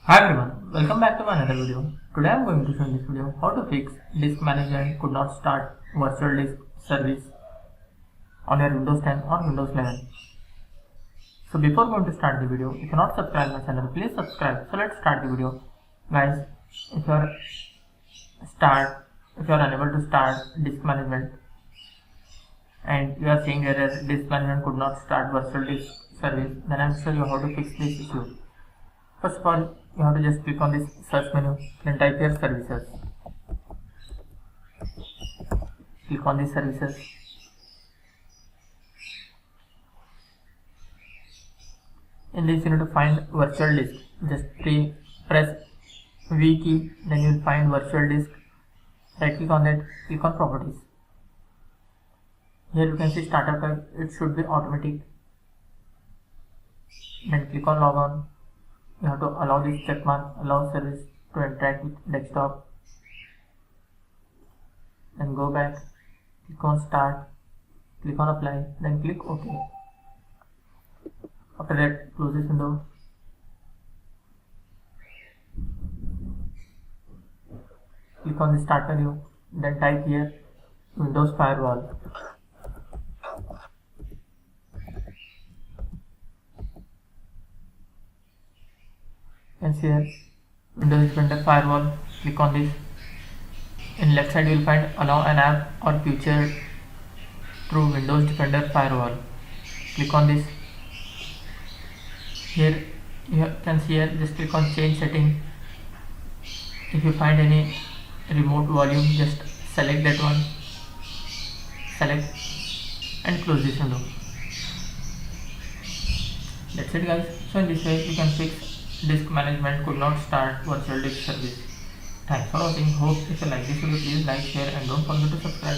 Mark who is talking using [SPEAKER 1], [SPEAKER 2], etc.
[SPEAKER 1] Hi everyone, welcome back to my another video. Today I am going to show in this video how to fix disk management could not start virtual disk service on your Windows 10 or Windows 11. So before going to start the video, if you are not subscribed my channel, please subscribe. So let's start the video. Guys, if you are unable to start disk management and you are seeing error disk management could not start virtual disk service, then I will show you how to fix this issue. First of all, you have to just click on this search menu, then type here services. Click on these services. In this you need to find virtual disk. Just press V key, then you will find virtual disk. Right click on that, click on properties. Here you can see startup type, it should be automatic. Then click on log on. You have to allow this check mark, allow service to interact with desktop. Then go back, click on start, click on apply, then click OK. After that, close this window. Click on the start menu, then type here Windows Firewall. And here Windows Defender Firewall, click on this. In left side you will find allow an app or feature through Windows Defender Firewall. Click on this. Here you can see here, just click on change setting. If you find any remote volume, just select that one, select and close this window. That's it guys. So in this way you can fix disk management could not start virtual disk service. Thanks for watching. Hope if you like this video, please like, share and don't forget to subscribe.